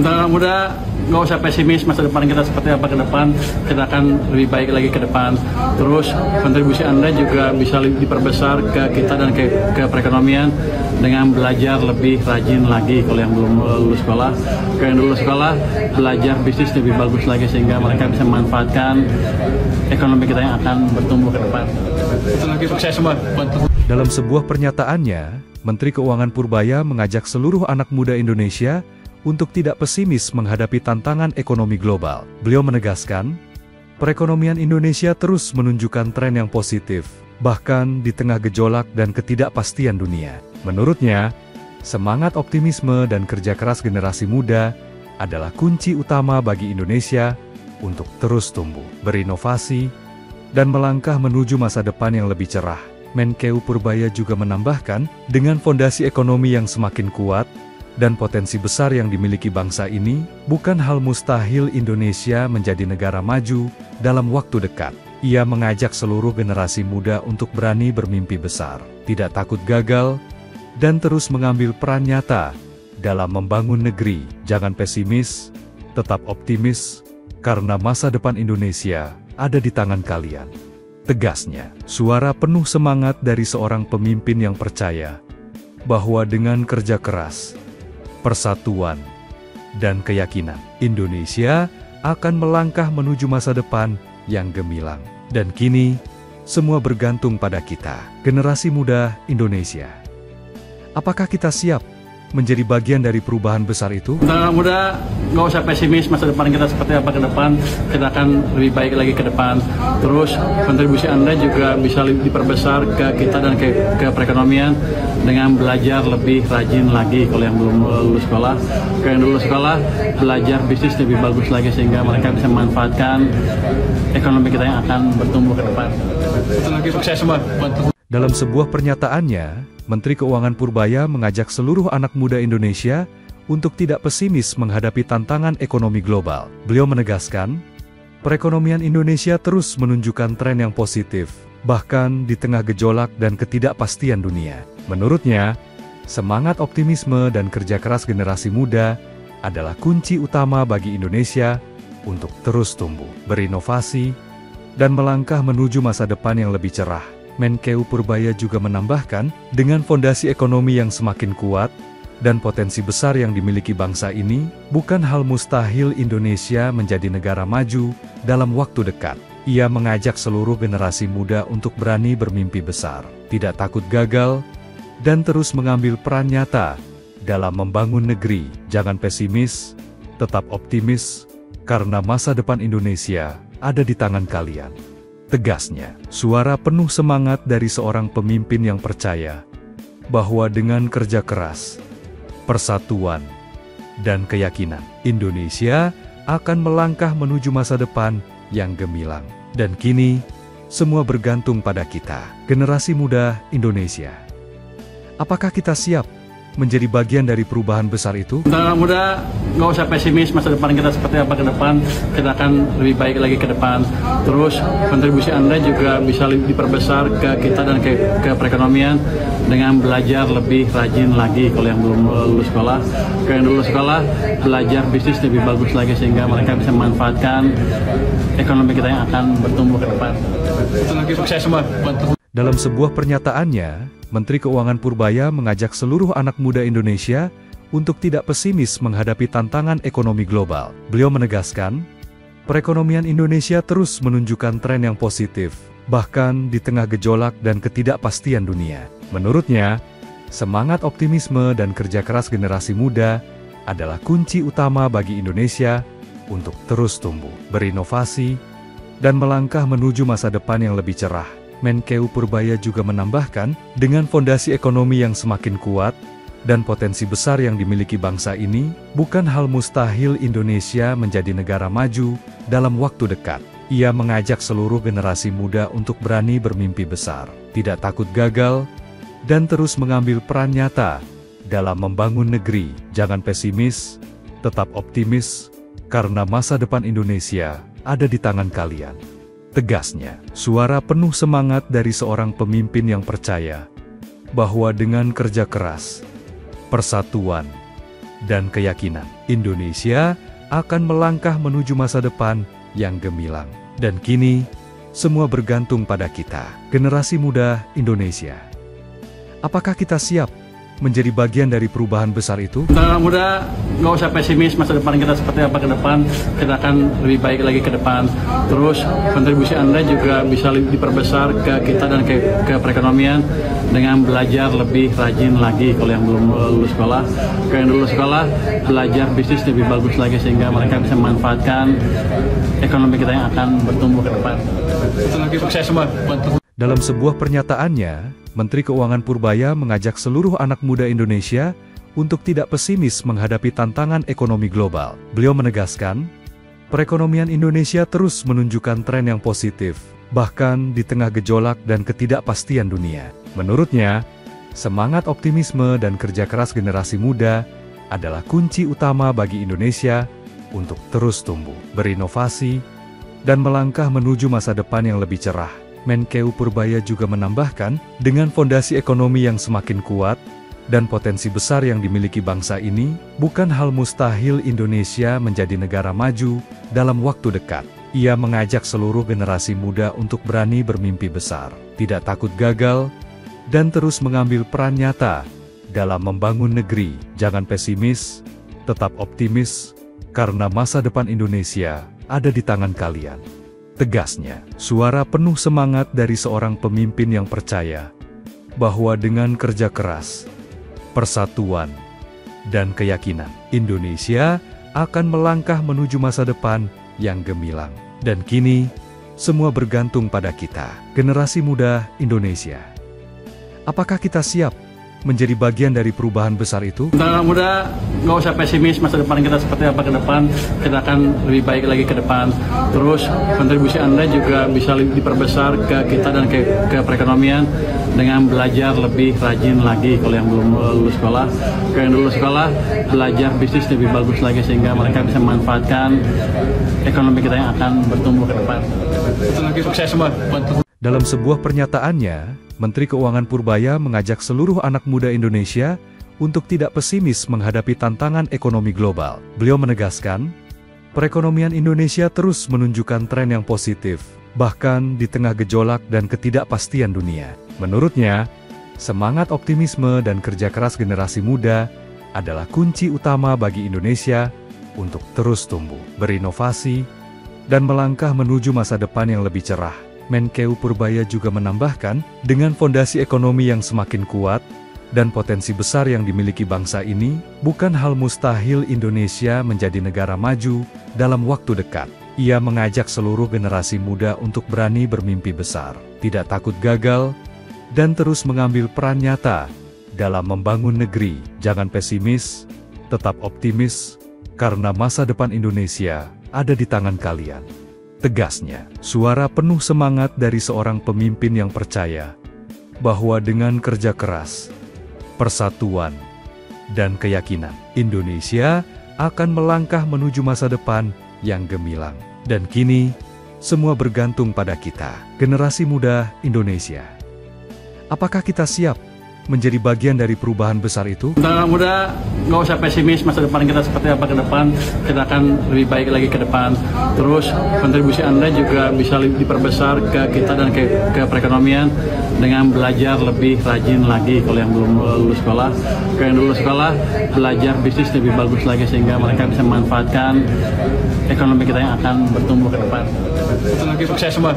Untuk anak muda, nggak usah pesimis masa depan kita seperti apa ke depan. Kita akan lebih baik lagi ke depan. Terus kontribusi Anda juga bisa diperbesar ke kita dan ke perekonomian dengan belajar lebih rajin lagi. Kalau yang belum lulus sekolah, kalau yang lulus sekolah, belajar bisnis lebih bagus lagi sehingga mereka bisa memanfaatkan ekonomi kita yang akan bertumbuh ke depan. Sukses semua. Dalam sebuah pernyataannya, Menteri Keuangan Purbaya mengajak seluruh anak muda Indonesia untuk tidak pesimis menghadapi tantangan ekonomi global. Beliau menegaskan, perekonomian Indonesia terus menunjukkan tren yang positif, bahkan di tengah gejolak dan ketidakpastian dunia. Menurutnya, semangat optimisme dan kerja keras generasi muda adalah kunci utama bagi Indonesia untuk terus tumbuh, berinovasi, dan melangkah menuju masa depan yang lebih cerah. Menkeu Purbaya juga menambahkan, dengan fondasi ekonomi yang semakin kuat dan potensi besar yang dimiliki bangsa ini, bukan hal mustahil Indonesia menjadi negara maju dalam waktu dekat. Ia mengajak seluruh generasi muda untuk berani bermimpi besar, tidak takut gagal, dan terus mengambil peran nyata dalam membangun negeri. Jangan pesimis, tetap optimis, karena masa depan Indonesia ada di tangan kalian. Tegasnya, suara penuh semangat dari seorang pemimpin yang percaya bahwa dengan kerja keras, persatuan, dan keyakinan, Indonesia akan melangkah menuju masa depan yang gemilang. Dan kini, semua bergantung pada kita, generasi muda Indonesia. Apakah kita siap menjadi bagian dari perubahan besar itu? Untuk anak muda, nggak usah pesimis masa depan kita seperti apa ke depan. Kita akan lebih baik lagi ke depan. Terus kontribusi Anda juga bisa diperbesar ke kita dan ke perekonomian dengan belajar lebih rajin lagi. Kalau yang belum lulus sekolah, kalau yang lulus sekolah, belajar bisnis lebih bagus lagi sehingga mereka bisa memanfaatkan ekonomi kita yang akan bertumbuh ke depan. Sukses semua. Dalam sebuah pernyataannya, Menteri Keuangan Purbaya mengajak seluruh anak muda Indonesia untuk tidak pesimis menghadapi tantangan ekonomi global. Beliau menegaskan, perekonomian Indonesia terus menunjukkan tren yang positif, bahkan di tengah gejolak dan ketidakpastian dunia. Menurutnya, semangat optimisme dan kerja keras generasi muda adalah kunci utama bagi Indonesia untuk terus tumbuh, berinovasi, dan melangkah menuju masa depan yang lebih cerah. Menkeu Purbaya juga menambahkan, dengan fondasi ekonomi yang semakin kuat dan potensi besar yang dimiliki bangsa ini, bukan hal mustahil Indonesia menjadi negara maju dalam waktu dekat. Ia mengajak seluruh generasi muda untuk berani bermimpi besar, tidak takut gagal, dan terus mengambil peran nyata dalam membangun negeri. Jangan pesimis, tetap optimis, karena masa depan Indonesia ada di tangan kalian. Tegasnya, suara penuh semangat dari seorang pemimpin yang percaya bahwa dengan kerja keras, persatuan, dan keyakinan, Indonesia akan melangkah menuju masa depan yang gemilang. Dan kini, semua bergantung pada kita, generasi muda Indonesia. Apakah kita siap menjadi bagian dari perubahan besar itu? Untuk anak muda, nggak usah pesimis masa depan kita seperti apa ke depan. Kita akan lebih baik lagi ke depan. Terus kontribusi Anda juga bisa diperbesar ke kita dan ke perekonomian dengan belajar lebih rajin lagi. Kalau yang belum lulus sekolah, kalau yang lulus sekolah, belajar bisnis lebih bagus lagi sehingga mereka bisa memanfaatkan ekonomi kita yang akan bertumbuh ke depan. Sukses semua. Dalam sebuah pernyataannya, Menteri Keuangan Purbaya mengajak seluruh anak muda Indonesia untuk tidak pesimis menghadapi tantangan ekonomi global. Beliau menegaskan, perekonomian Indonesia terus menunjukkan tren yang positif, bahkan di tengah gejolak dan ketidakpastian dunia. Menurutnya, semangat optimisme dan kerja keras generasi muda adalah kunci utama bagi Indonesia untuk terus tumbuh, berinovasi, dan melangkah menuju masa depan yang lebih cerah. Menkeu Purbaya juga menambahkan, dengan fondasi ekonomi yang semakin kuat dan potensi besar yang dimiliki bangsa ini, bukan hal mustahil Indonesia menjadi negara maju dalam waktu dekat. Ia mengajak seluruh generasi muda untuk berani bermimpi besar, tidak takut gagal, dan terus mengambil peran nyata dalam membangun negeri. Jangan pesimis, tetap optimis, karena masa depan Indonesia ada di tangan kalian. Tegasnya, suara penuh semangat dari seorang pemimpin yang percaya bahwa dengan kerja keras, persatuan, dan keyakinan. Indonesia akan melangkah menuju masa depan yang gemilang. Dan kini, semua bergantung pada kita, generasi muda Indonesia. Apakah kita siap menjadi bagian dari perubahan besar itu? Anak muda, nggak usah pesimis, masa depan kita seperti apa ke depan, kita akan lebih baik lagi ke depan. Terus kontribusi Anda juga bisa diperbesar ke kita dan ke perekonomian dengan belajar lebih rajin lagi. Kalau yang belum lulus sekolah, kalau yang lulus sekolah, belajar bisnis lebih bagus lagi sehingga mereka bisa memanfaatkan ekonomi kita yang akan bertumbuh ke depan. Sukses semua. Dalam sebuah pernyataannya, Menteri Keuangan Purbaya mengajak seluruh anak muda Indonesia untuk tidak pesimis menghadapi tantangan ekonomi global. Beliau menegaskan, perekonomian Indonesia terus menunjukkan tren yang positif, bahkan di tengah gejolak dan ketidakpastian dunia. Menurutnya, semangat optimisme dan kerja keras generasi muda adalah kunci utama bagi Indonesia untuk terus tumbuh, berinovasi, dan melangkah menuju masa depan yang lebih cerah. Menkeu Purbaya juga menambahkan, dengan fondasi ekonomi yang semakin kuat dan potensi besar yang dimiliki bangsa ini, bukan hal mustahil Indonesia menjadi negara maju dalam waktu dekat. Ia mengajak seluruh generasi muda untuk berani bermimpi besar, tidak takut gagal, dan terus mengambil peran nyata dalam membangun negeri. Jangan pesimis, tetap optimis, karena masa depan Indonesia ada di tangan kalian. Tegasnya, suara penuh semangat dari seorang pemimpin yang percaya bahwa dengan kerja keras, persatuan, dan keyakinan, Indonesia akan melangkah menuju masa depan yang gemilang. Dan kini, semua bergantung pada kita, generasi muda Indonesia. Apakah kita siap menjadi bagian dari perubahan besar itu? Anak muda, nggak usah pesimis, masa depan kita seperti apa ke depan, kita akan lebih baik lagi ke depan. Terus kontribusi Anda juga bisa diperbesar ke kita dan ke perekonomian dengan belajar lebih rajin lagi. Kalau yang belum lulus sekolah, kalau yang lulus sekolah, belajar bisnis lebih bagus lagi sehingga mereka bisa memanfaatkan ekonomi kita yang akan bertumbuh ke depan. Sukses semua. Dalam sebuah pernyataannya, Menteri Keuangan Purbaya mengajak seluruh anak muda Indonesia untuk tidak pesimis menghadapi tantangan ekonomi global. Beliau menegaskan, perekonomian Indonesia terus menunjukkan tren yang positif, bahkan di tengah gejolak dan ketidakpastian dunia. Menurutnya, semangat optimisme dan kerja keras generasi muda adalah kunci utama bagi Indonesia untuk terus tumbuh, berinovasi, dan melangkah menuju masa depan yang lebih cerah. Menkeu Purbaya juga menambahkan, dengan fondasi ekonomi yang semakin kuat dan potensi besar yang dimiliki bangsa ini, bukan hal mustahil Indonesia menjadi negara maju dalam waktu dekat. Ia mengajak seluruh generasi muda untuk berani bermimpi besar, tidak takut gagal, dan terus mengambil peran nyata dalam membangun negeri. Jangan pesimis, tetap optimis, karena masa depan Indonesia ada di tangan kalian. Tegasnya, suara penuh semangat dari seorang pemimpin yang percaya bahwa dengan kerja keras, persatuan, dan keyakinan, Indonesia akan melangkah menuju masa depan yang gemilang. Dan kini, semua bergantung pada kita, generasi muda Indonesia. Apakah kita siap menjadi bagian dari perubahan besar itu? Anak muda, nggak usah pesimis, masa depan kita seperti apa ke depan, kita akan lebih baik lagi ke depan. Terus kontribusi Anda juga bisa diperbesar ke kita dan ke perekonomian dengan belajar lebih rajin lagi. Kalau yang belum lulus sekolah, kalau yang lulus sekolah, belajar bisnis lebih bagus lagi sehingga mereka bisa memanfaatkan ekonomi kita yang akan bertumbuh ke depan. Sukses semua.